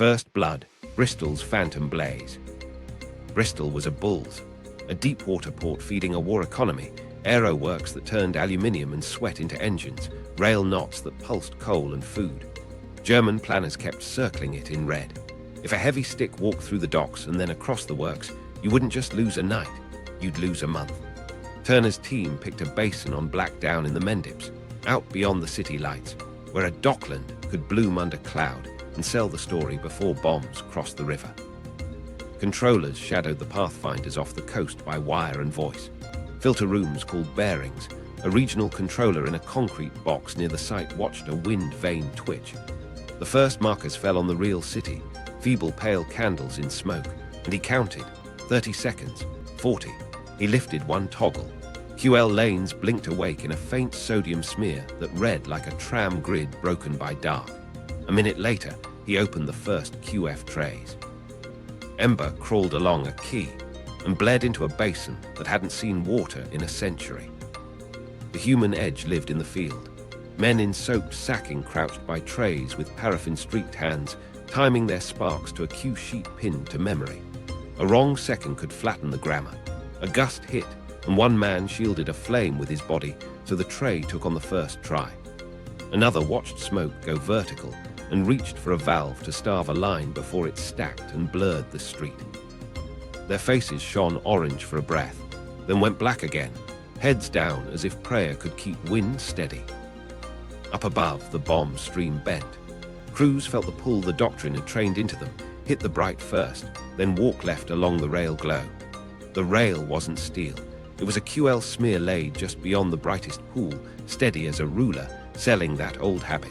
First Blood, Bristol's Phantom Blaze. Bristol was a bull's, a deep-water port feeding a war economy, aero works that turned aluminium and sweat into engines, rail knots that pulsed coal and food. German planners kept circling it in red. If a heavy stick walked through the docks and then across the works, you wouldn't just lose a night, you'd lose a month. Turner's team picked a basin on Blackdown in the Mendips, out beyond the city lights, where a dockland could bloom under cloud and sell the story before bombs crossed the river. Controllers shadowed the pathfinders off the coast by wire and voice. Filter rooms called bearings. A regional controller in a concrete box near the site watched a wind vane twitch. The first markers fell on the real city, feeble pale candles in smoke, and he counted. 30 seconds, 40. He lifted one toggle. QL lanes blinked awake in a faint sodium smear that read like a tram grid broken by dark. A minute later, he opened the first QF trays. Ember crawled along a quay and bled into a basin that hadn't seen water in a century. The human edge lived in the field. Men in soaked sacking crouched by trays with paraffin-streaked hands, timing their sparks to a cue sheet pinned to memory. A wrong second could flatten the grammar. A gust hit, and one man shielded a flame with his body, so the tray took on the first try. Another watched smoke go vertical and reached for a valve to starve a line before it stacked and blurred the street. Their faces shone orange for a breath, then went black again, heads down as if prayer could keep wind steady. Up above, the bomb stream bent. Crews felt the pull the doctrine had trained into them, hit the bright first, then walk left along the rail glow. The rail wasn't steel. It was a QL smear laid just beyond the brightest pool, steady as a ruler, selling that old habit.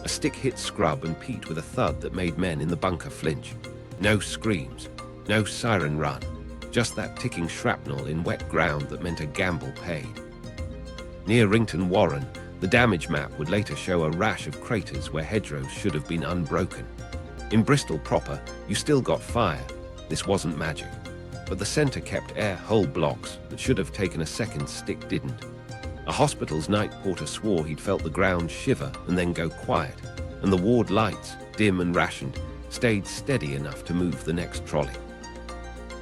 A stick hit scrub and peat with a thud that made men in the bunker flinch. No screams, no siren run, just that ticking shrapnel in wet ground that meant a gamble paid. Near Rington Warren, the damage map would later show a rash of craters where hedgerows should have been unbroken. In Bristol proper, you still got fire. This wasn't magic. But the centre kept air whole blocks that should have taken a second stick didn't. A hospital's night porter swore he'd felt the ground shiver and then go quiet, and the ward lights, dim and rationed, stayed steady enough to move the next trolley.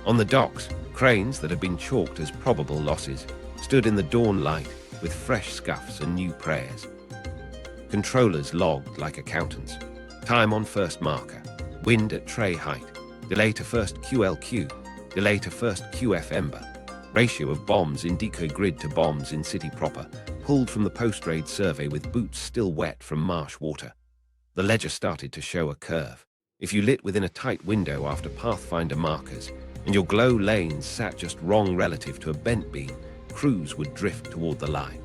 On the docks, cranes that had been chalked as probable losses stood in the dawn light with fresh scuffs and new prayers. Controllers logged like accountants. Time on first marker, wind at tray height, delay to first QLQ, delay to first QF Ember, ratio of bombs in Decoy grid to bombs in city proper, pulled from the post-raid survey with boots still wet from marsh water. The ledger started to show a curve. If you lit within a tight window after Pathfinder markers, and your glow lanes sat just wrong relative to a bent beam, crews would drift toward the line.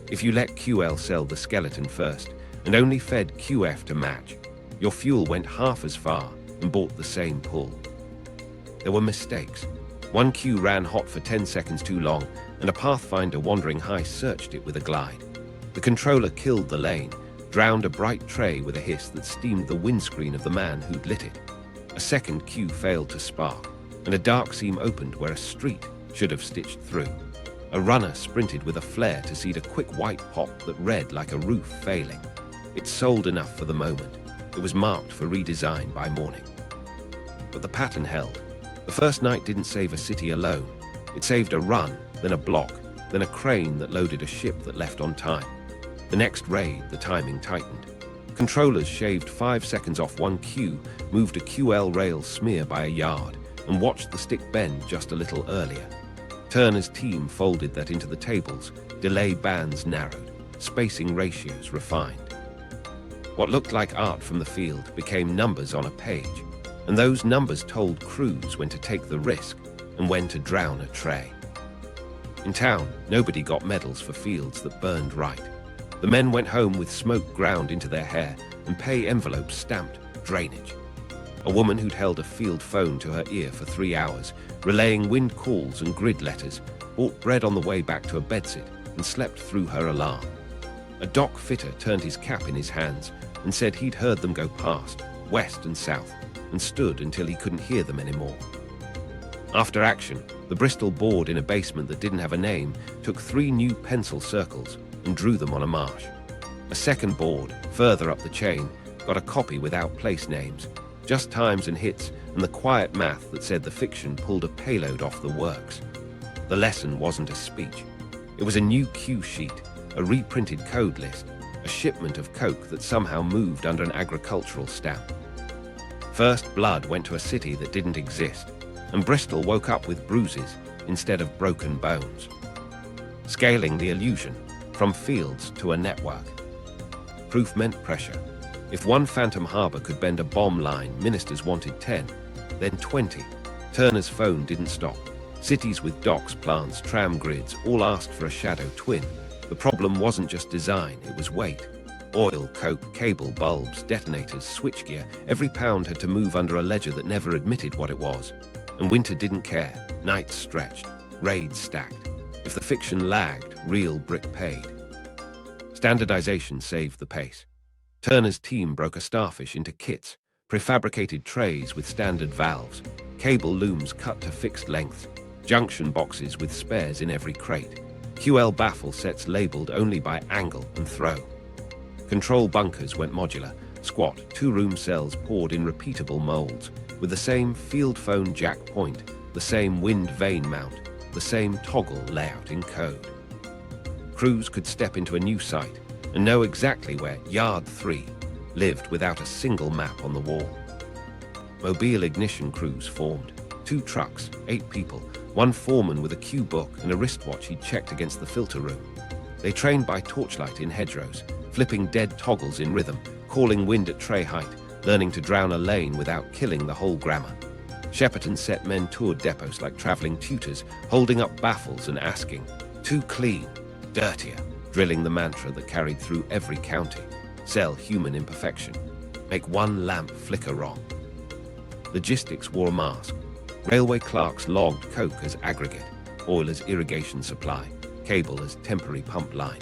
If you let QL sell the skeleton first, and only fed QF to match, your fuel went half as far and bought the same pull. There were mistakes. One queue ran hot for 10 seconds too long, and a Pathfinder wandering high searched it with a glide. The controller killed the lane, drowned a bright tray with a hiss that steamed the windscreen of the man who'd lit it. A second queue failed to spark, and a dark seam opened where a street should have stitched through. A runner sprinted with a flare to seed a quick white pop that read like a roof failing. It sold enough for the moment. It was marked for redesign by morning. But the pattern held. The first night didn't save a city alone. It saved a run, then a block, then a crane that loaded a ship that left on time. The next raid, the timing tightened. Controllers shaved 5 seconds off one queue, moved a QL rail smear by a yard, and watched the stick bend just a little earlier. Turner's team folded that into the tables, delay bands narrowed, spacing ratios refined. What looked like art from the field became numbers on a page, and those numbers told crews when to take the risk and when to drown a tray. In town, nobody got medals for fields that burned right. The men went home with smoke ground into their hair and pay envelopes stamped drainage. A woman who'd held a field phone to her ear for 3 hours, relaying wind calls and grid letters, bought bread on the way back to a bedsit and slept through her alarm. A dock fitter turned his cap in his hands and said he'd heard them go past, west and south, and stood until he couldn't hear them anymore. After action, the Bristol board in a basement that didn't have a name took 3 new pencil circles and drew them on a marsh. A second board, further up the chain, got a copy without place names, Just times and hits and the quiet math that said the fiction pulled a payload off the works. The lesson wasn't a speech. It was a new cue sheet, a reprinted code list, a shipment of coke that somehow moved under an agricultural stamp. First blood went to a city that didn't exist, and Bristol woke up with bruises instead of broken bones. Scaling the illusion from fields to a network. Proof meant pressure. If one phantom harbor could bend a bomb line, ministers wanted 10, then 20. Turner's phone didn't stop. Cities with docks, plants, tram grids all asked for a shadow twin. The problem wasn't just design, it was weight. Oil, coke, cable, bulbs, detonators, switchgear, every pound had to move under a ledger that never admitted what it was. And winter didn't care. Nights stretched, raids stacked. If the fiction lagged, real brick paid. Standardization saved the pace. Turner's team broke a Starfish into kits, prefabricated trays with standard valves, cable looms cut to fixed lengths, junction boxes with spares in every crate, QL baffle sets labeled only by angle and throw. Control bunkers went modular, squat, two-room cells poured in repeatable molds, with the same field phone jack point, the same wind vane mount, the same toggle layout in code. Crews could step into a new site and know exactly where Yard 3 lived without a single map on the wall. Mobile ignition crews formed. 2 trucks, 8 people, 1 foreman with a cue book and a wristwatch he'd checked against the filter room. They trained by torchlight in hedgerows, flipping dead toggles in rhythm, calling wind at tray height, learning to drown a lane without killing the whole grammar. Shepperton set men toured depots like travelling tutors, holding up baffles and asking, "Too clean, dirtier," drilling the mantra that carried through every county. Sell human imperfection. Make one lamp flicker wrong. Logistics wore a mask. Railway clerks logged coke as aggregate, oil as irrigation supply, cable as temporary pump line.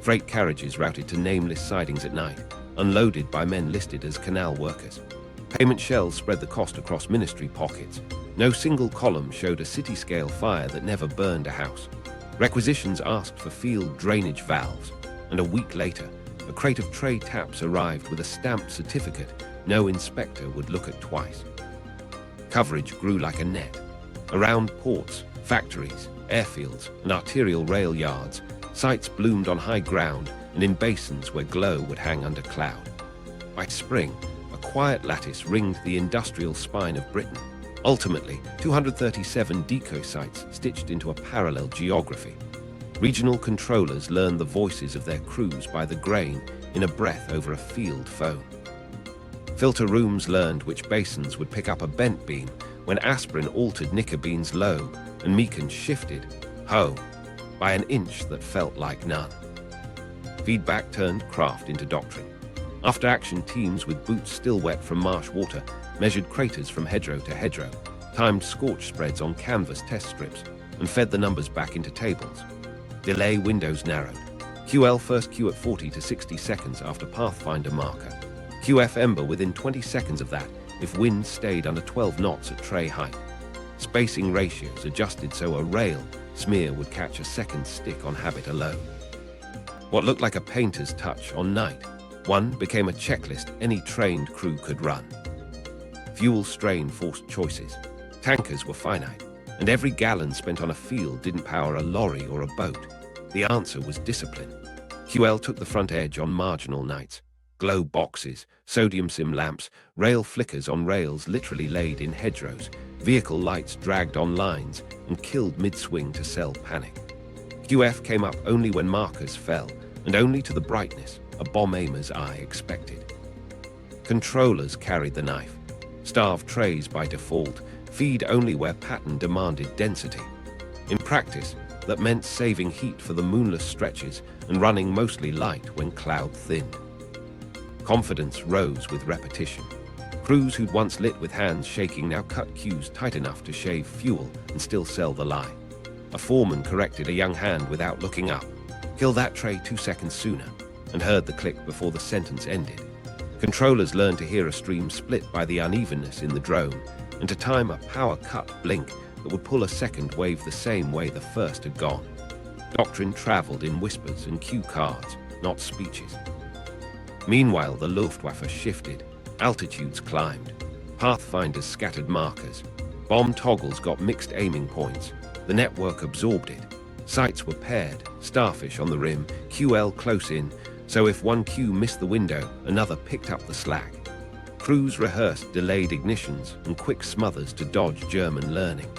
Freight carriages routed to nameless sidings at night, unloaded by men listed as canal workers. Payment shells spread the cost across ministry pockets. No single column showed a city-scale fire that never burned a house. Requisitions asked for field drainage valves, and a week later, a crate of tray taps arrived with a stamped certificate no inspector would look at twice. Coverage grew like a net. Around ports, factories, airfields, and arterial rail yards, sites bloomed on high ground and in basins where glow would hang under cloud. By spring, a quiet lattice ringed the industrial spine of Britain. Ultimately, 237 decoy sites stitched into a parallel geography. Regional controllers learned the voices of their crews by the grain in a breath over a field phone. Filter rooms learned which basins would pick up a bent beam when Aspirin altered Nickerbean's low and Meacon shifted, ho, by an inch that felt like none. Feedback turned craft into doctrine. After-action teams with boots still wet from marsh water measured craters from hedgerow to hedgerow, timed scorch spreads on canvas test strips, and fed the numbers back into tables. Delay windows narrowed. QL first Q at 40 to 60 seconds after Pathfinder marker. QF Ember within 20 seconds of that if wind stayed under 12 knots at tray height. Spacing ratios adjusted so a rail smear would catch a second stick on habit alone. What looked like a painter's touch on night, one became a checklist any trained crew could run. Fuel strain forced choices. Tankers were finite, and every gallon spent on a field didn't power a lorry or a boat. The answer was discipline. QL took the front edge on marginal nights. Glow boxes, sodium sim lamps, rail flickers on rails literally laid in hedgerows, vehicle lights dragged on lines, and killed mid-swing to sell panic. QF came up only when markers fell, and only to the brightness a bomb aimer's eye expected. Controllers carried the knife. Starve trays by default, feed only where pattern demanded density. In practice, that meant saving heat for the moonless stretches and running mostly light when cloud thinned. Confidence rose with repetition. Crews who'd once lit with hands shaking now cut cues tight enough to shave fuel and still sell the lie. A foreman corrected a young hand without looking up. Kill that tray 2 seconds sooner, and heard the click before the sentence ended. Controllers learned to hear a stream split by the unevenness in the drone, and to time a power cut blink that would pull a second wave the same way the first had gone. Doctrine traveled in whispers and cue cards, not speeches. Meanwhile, the Luftwaffe shifted, altitudes climbed, Pathfinders scattered markers. Bomb toggles got mixed aiming points. The network absorbed it. Sights were paired, Starfish on the rim, QL close in, so if one Q missed the window, another picked up the slack. Crews rehearsed delayed ignitions and quick smothers to dodge German learning.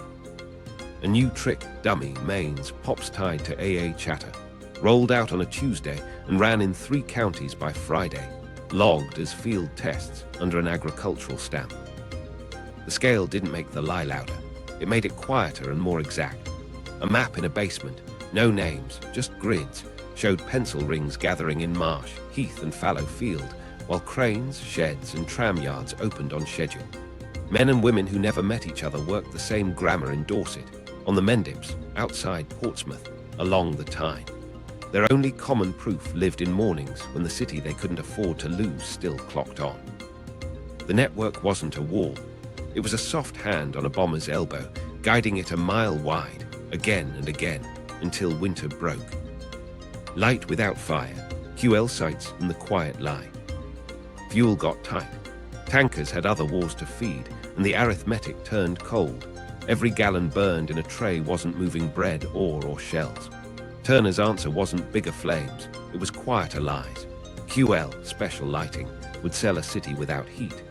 A new trick, dummy mains, pops tied to AA chatter, rolled out on a Tuesday and ran in 3 counties by Friday, logged as field tests under an agricultural stamp. The scale didn't make the lie louder. It made it quieter and more exact. A map in a basement, no names, just grids, showed pencil rings gathering in marsh, heath and fallow field, while cranes, sheds and tram yards opened on schedule. Men and women who never met each other worked the same grammar in Dorset, on the Mendips, outside Portsmouth, along the Tyne. Their only common proof lived in mornings when the city they couldn't afford to lose still clocked on. The network wasn't a wall. It was a soft hand on a bomber's elbow, guiding it a mile wide, again and again, until winter broke. Light without fire, QL sights and the quiet lie. Fuel got tight. Tankers had other wars to feed, and the arithmetic turned cold. Every gallon burned in a tray wasn't moving bread, ore, or shells. Turner's answer wasn't bigger flames, it was quieter lies. QL, special lighting, would sell a city without heat.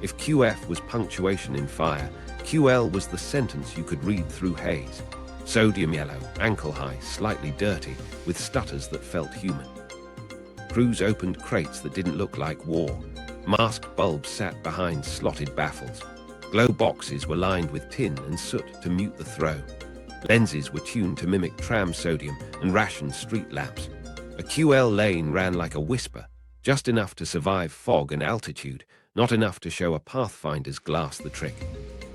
If QF was punctuation in fire, QL was the sentence you could read through haze. Sodium yellow, ankle high, slightly dirty, with stutters that felt human. Crews opened crates that didn't look like war. Masked bulbs sat behind slotted baffles. Glow boxes were lined with tin and soot to mute the throw. Lenses were tuned to mimic tram sodium and rationed street lamps. A QL lane ran like a whisper, just enough to survive fog and altitude, not enough to show a pathfinder's glass the trick.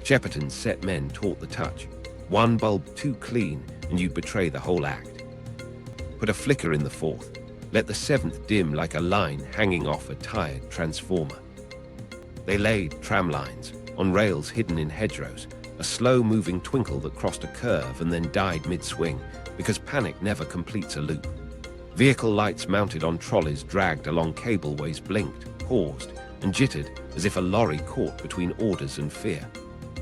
Shepperton's set men taught the touch. One bulb too clean and you'd betray the whole act. Put a flicker in the 4th. Let the 7th dim like a line hanging off a tired transformer. They laid tram lines, on rails hidden in hedgerows, a slow-moving twinkle that crossed a curve and then died mid-swing, because panic never completes a loop. Vehicle lights mounted on trolleys dragged along cableways blinked, paused, and jittered as if a lorry caught between orders and fear.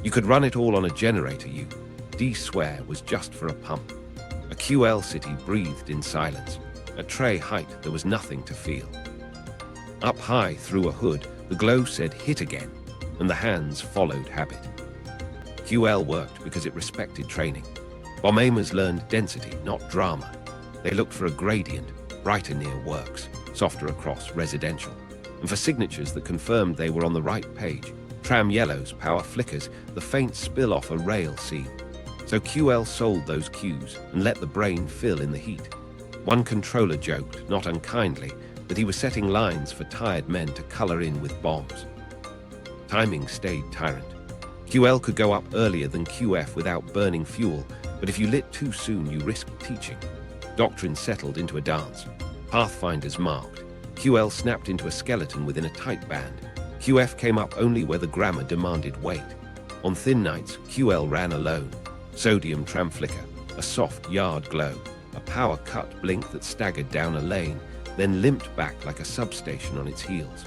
You could run it all on a generator, D-swear was just for a pump. A QL city breathed in silence. At tray height, there was nothing to feel. Up high through a hood, the glow said hit again, and the hands followed habit. QL worked because it respected training. Bomb aimers learned density, not drama. They looked for a gradient, brighter near works, softer across residential, and for signatures that confirmed they were on the right page. Tram yellows, power flickers, the faint spill off a rail seam. So QL sold those cues and let the brain fill in the heat. One controller joked, not unkindly, that he was setting lines for tired men to color in with bombs. Timing stayed tyrant. QL could go up earlier than QF without burning fuel, but if you lit too soon, you risked teaching. Doctrine settled into a dance. Pathfinders marked. QL snapped into a skeleton within a tight band. QF came up only where the grammar demanded weight. On thin nights, QL ran alone. Sodium tram flicker, a soft yard glow, a power cut blink that staggered down a lane, then limped back like a substation on its heels.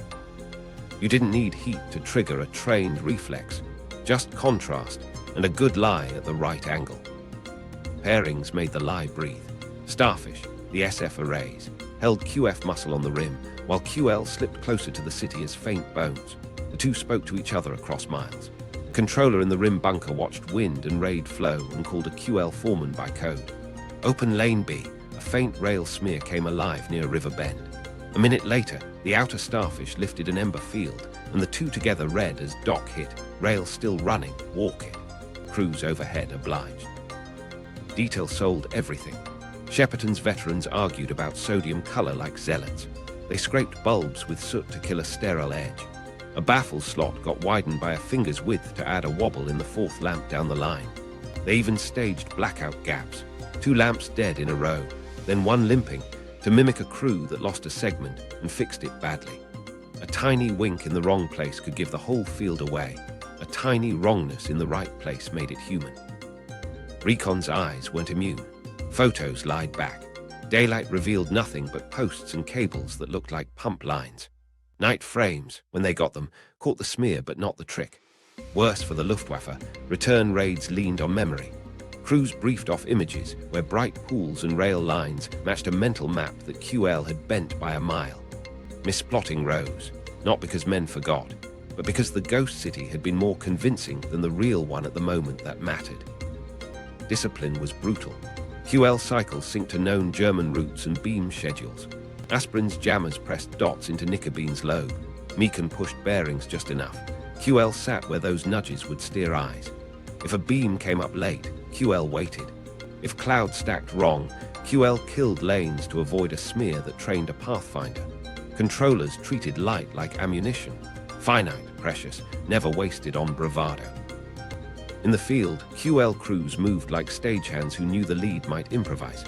You didn't need heat to trigger a trained reflex, just contrast and a good lie at the right angle. Pairings made the lie breathe. Starfish, the SF arrays, held QF muscle on the rim, while QL slipped closer to the city as faint bones. The two spoke to each other across miles. The controller in the rim bunker watched wind and raid flow and called a QL foreman by code. Open lane B, a faint rail smear came alive near River Bend. A minute later, the outer Starfish lifted an ember field, and the two together read as dock hit, rail still running, walk it. Crews overhead obliged. Detail sold everything. Shepperton's veterans argued about sodium color like zealots. They scraped bulbs with soot to kill a sterile edge. A baffle slot got widened by a finger's width to add a wobble in the 4th lamp down the line. They even staged blackout gaps, 2 lamps dead in a row, then one limping, to mimic a crew that lost a segment and fixed it badly. A tiny wink in the wrong place could give the whole field away. A tiny wrongness in the right place made it human. Recon's eyes weren't immune. Photos lied back. Daylight revealed nothing but posts and cables that looked like pump lines. Night frames, when they got them, caught the smear but not the trick. Worse for the Luftwaffe, return raids leaned on memory. Crews briefed off images where bright pools and rail lines matched a mental map that QL had bent by a mile. Misplotting rose, not because men forgot, but because the ghost city had been more convincing than the real one at the moment that mattered. Discipline was brutal. QL cycles synced to known German routes and beam schedules. Aspirin's jammers pressed dots into Nickerbean's lobe. Meacon pushed bearings just enough. QL sat where those nudges would steer eyes. If a beam came up late, QL waited. If clouds stacked wrong, QL killed lanes to avoid a smear that trained a pathfinder. Controllers treated light like ammunition. Finite, precious, never wasted on bravado. In the field, QL crews moved like stagehands who knew the lead might improvise.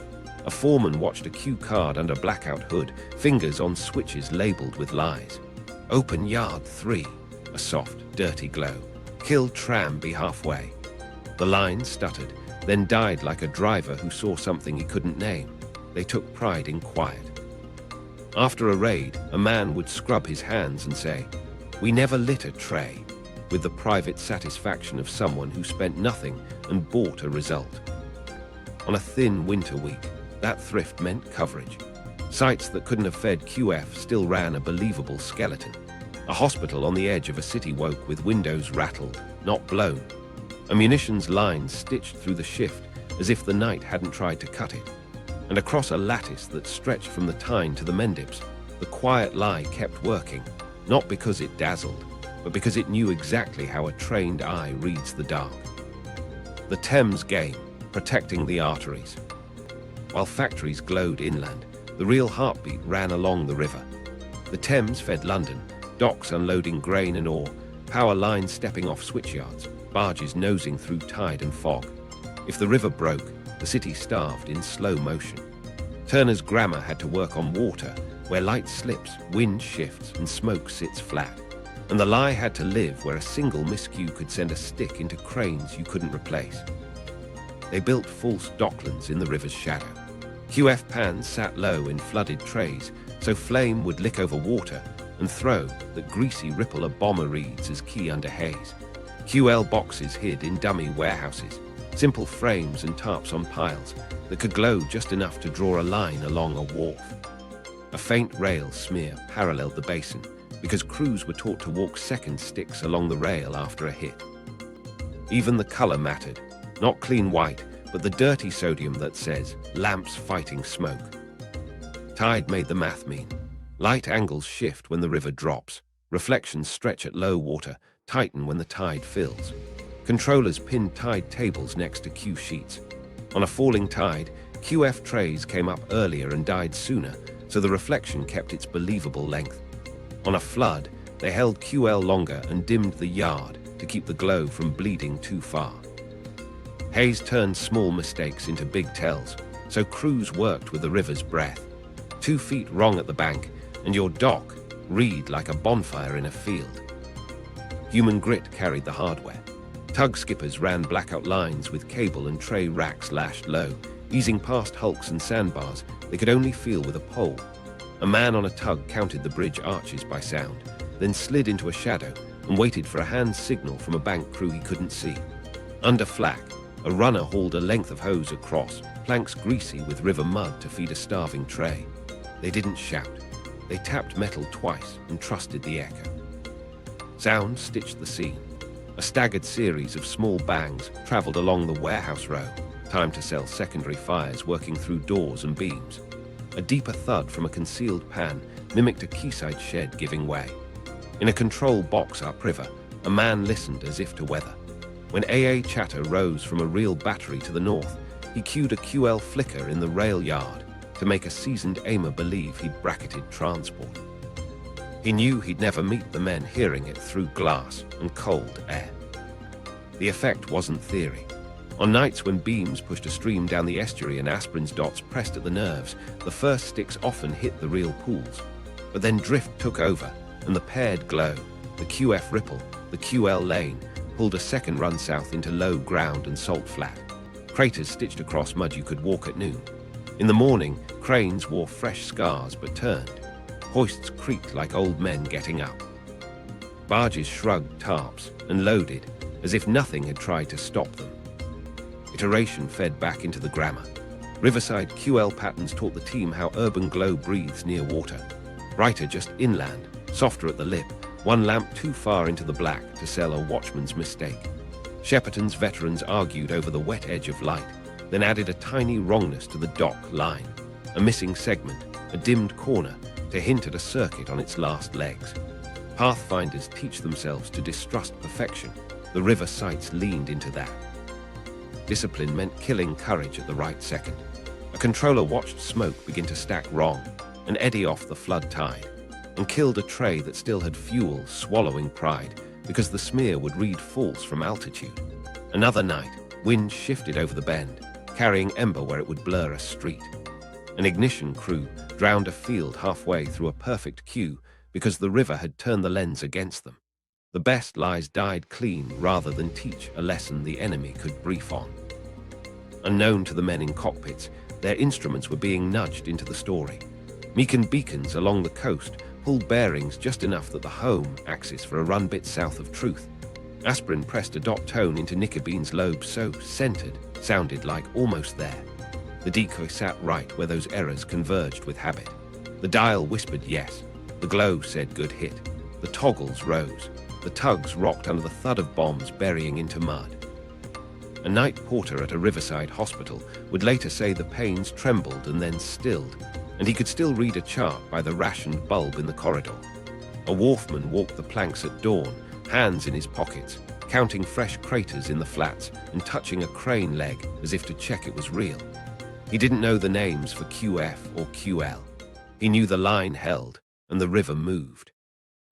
A foreman watched a Q card under blackout hood, fingers on switches labeled with lies. Open yard 3, a soft, dirty glow. Kill tram be halfway. The line stuttered, then died like a driver who saw something he couldn't name. They took pride in quiet. After a raid, a man would scrub his hands and say, "We never lit a tray," with the private satisfaction of someone who spent nothing and bought a result. On a thin winter week, that thrift meant coverage. Sites that couldn't have fed QF still ran a believable skeleton. A hospital on the edge of a city woke with windows rattled, not blown. A munitions line stitched through the shift as if the night hadn't tried to cut it. And across a lattice that stretched from the Tyne to the Mendips, the quiet lie kept working, not because it dazzled, but because it knew exactly how a trained eye reads the dark. The Thames game, protecting the arteries. While factories glowed inland, the real heartbeat ran along the river. The Thames fed London, docks unloading grain and ore, power lines stepping off switchyards, barges nosing through tide and fog. If the river broke, the city starved in slow motion. Turner's grammar had to work on water, where light slips, wind shifts, and smoke sits flat. And the lie had to live where a single miscue could send a stick into cranes you couldn't replace. They built false docklands in the river's shadow. QF pans sat low in flooded trays, so flame would lick over water and throw that greasy ripple a bomber reads as key under haze. QL boxes hid in dummy warehouses, simple frames and tarps on piles that could glow just enough to draw a line along a wharf. A faint rail smear paralleled the basin, because crews were taught to walk second sticks along the rail after a hit. Even the color mattered, not clean white, but the dirty sodium that says, lamps fighting smoke. Tide made the math mean. Light angles shift when the river drops. Reflections stretch at low water, tighten when the tide fills. Controllers pinned tide tables next to Q sheets. On a falling tide, QF trays came up earlier and died sooner, so the reflection kept its believable length. On a flood, they held QL longer and dimmed the yard to keep the glow from bleeding too far. Haze turned small mistakes into big tells, so crews worked with the river's breath. 2 feet wrong at the bank, and your dock read like a bonfire in a field. Human grit carried the hardware. Tug skippers ran blackout lines with cable and tray racks lashed low, easing past hulks and sandbars they could only feel with a pole. A man on a tug counted the bridge arches by sound, then slid into a shadow and waited for a hand signal from a bank crew he couldn't see. Under flak, a runner hauled a length of hose across, planks greasy with river mud to feed a starving tray. They didn't shout. They tapped metal twice and trusted the echo. Sound stitched the scene. A staggered series of small bangs traveled along the warehouse row, time to sell secondary fires working through doors and beams. A deeper thud from a concealed pan mimicked a quayside shed giving way. In a control box upriver, a man listened as if to weather. When AA chatter rose from a real battery to the north, he cued a QL flicker in the rail yard to make a seasoned aimer believe he'd bracketed transport. He knew he'd never meet the men hearing it through glass and cold air. The effect wasn't theory. On nights when beams pushed a stream down the estuary and Aspirin's dots pressed at the nerves, the first sticks often hit the real pools. But then drift took over, and the paired glow, the QF ripple, the QL lane, pulled a second run south into low ground and salt flat. Craters stitched across mud you could walk at noon. In the morning, cranes wore fresh scars but turned. Hoists creaked like old men getting up. Barges shrugged tarps and loaded as if nothing had tried to stop them. Iteration fed back into the grammar. Riverside QL patterns taught the team how urban glow breathes near water. Brighter just inland, softer at the lip, one lamp too far into the black to sell a watchman's mistake. Shepperton's veterans argued over the wet edge of light, then added a tiny wrongness to the dock line, a missing segment, a dimmed corner, to hint at a circuit on its last legs. Pathfinders teach themselves to distrust perfection. The river sights leaned into that. Discipline meant killing courage at the right second. A controller watched smoke begin to stack wrong and eddy off the flood tide, and killed a tray that still had fuel swallowing pride because the smear would read false from altitude. Another night, wind shifted over the bend, carrying ember where it would blur a street. An ignition crew drowned a field halfway through a perfect queue because the river had turned the lens against them. The best lies died clean rather than teach a lesson the enemy could brief on. Unknown to the men in cockpits, their instruments were being nudged into the story. Meacon beacons along the coast pulled bearings just enough that the home axis for a run bit south of truth. Aspirin pressed a dot tone into Nickerbean's lobe so centered, sounded like almost there. The decoy sat right where those errors converged with habit. The dial whispered yes. The glow said good hit. The toggles rose. The tugs rocked under the thud of bombs burying into mud. A night porter at a riverside hospital would later say the panes trembled and then stilled, and he could still read a chart by the rationed bulb in the corridor. A wharfman walked the planks at dawn, hands in his pockets, counting fresh craters in the flats and touching a crane leg as if to check it was real. He didn't know the names for QF or QL. He knew the line held and the river moved.